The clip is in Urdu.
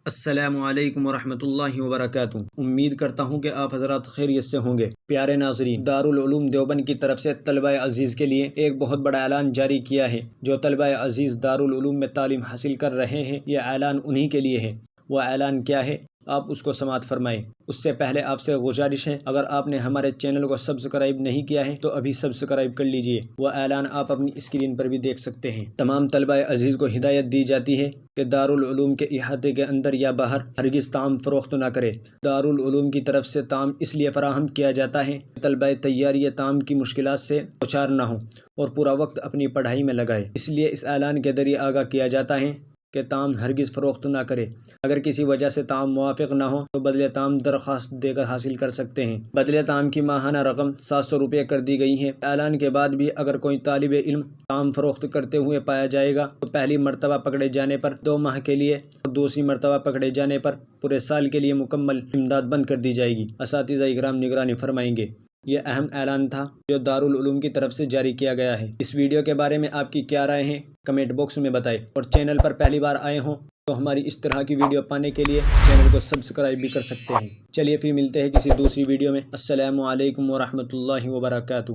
السلام علیکم ورحمۃ اللہ وبرکاتہ۔ امید کرتا ہوں کہ آپ حضرات خیریت سے ہوں گے۔ پیارے ناظرین، دارالعلوم دیوبند کی طرف سے طلبہ عزیز کے لیے ایک بہت بڑا اعلان جاری کیا ہے۔ جو طلبہ عزیز دارالعلوم میں تعلیم حاصل کر رہے ہیں، یہ اعلان انہی کے لیے ہے۔ وہ اعلان کیا ہے، آپ اس کو سماعت فرمائیں۔ اس سے پہلے آپ سے گزارش ہے، اگر آپ نے ہمارے چینل کو سبسکرائب نہیں کیا ہے تو ابھی سبسکرائب کر لیجئے۔ وہ اعلان آپ اپنی اسکرین پر بھی دیکھ سکتے ہیں۔ تمام طلبہ عزیز کو ہدایت دی جاتی ہے کہ دارالعلوم کے احاطے کے اندر یا باہر ہرگز طعام فروخت نہ کرے۔ دارالعلوم کی طرف سے طعام اس لیے فراہم کیا جاتا ہے کہ طلبہ تیاری طعام کی مشکلات سے دوچار نہ ہوں اور پورا وقت اپنی پڑھائی میں لگائے۔ اس لیے اس اعلان کے ذریعے آگاہ کیا جاتا ہے کہ طعام ہرگز فروخت نہ کرے۔ اگر کسی وجہ سے طعام موافق نہ ہو تو بدلے طعام درخواست دے کر حاصل کر سکتے ہیں۔ بدلے طعام کی ماہانہ رقم 700 روپے کر دی گئی ہے۔ اعلان کے بعد بھی اگر کوئی طالب علم طعام فروخت کرتے ہوئے پایا جائے گا تو پہلی مرتبہ پکڑے جانے پر 2 ماہ کے لیے اور دوسری مرتبہ پکڑے جانے پر پورے سال کے لیے مکمل امداد بند کر دی جائے گی۔ اساتذہ اکرام نگرانی فرمائیں گے۔ یہ اہم اعلان تھا جو دارالعلوم کی طرف سے جاری کیا گیا ہے۔ اس ویڈیو کے بارے میں آپ کی کیا رائے ہیں، کمنٹ باکس میں بتائیں، اور چینل پر پہلی بار آئے ہوں تو ہماری اس طرح کی ویڈیو پانے کے لیے چینل کو سبسکرائب بھی کر سکتے ہیں۔ چلیے پھر ملتے ہیں کسی دوسری ویڈیو میں۔ السلام علیکم ورحمۃ اللہ وبرکاتہ۔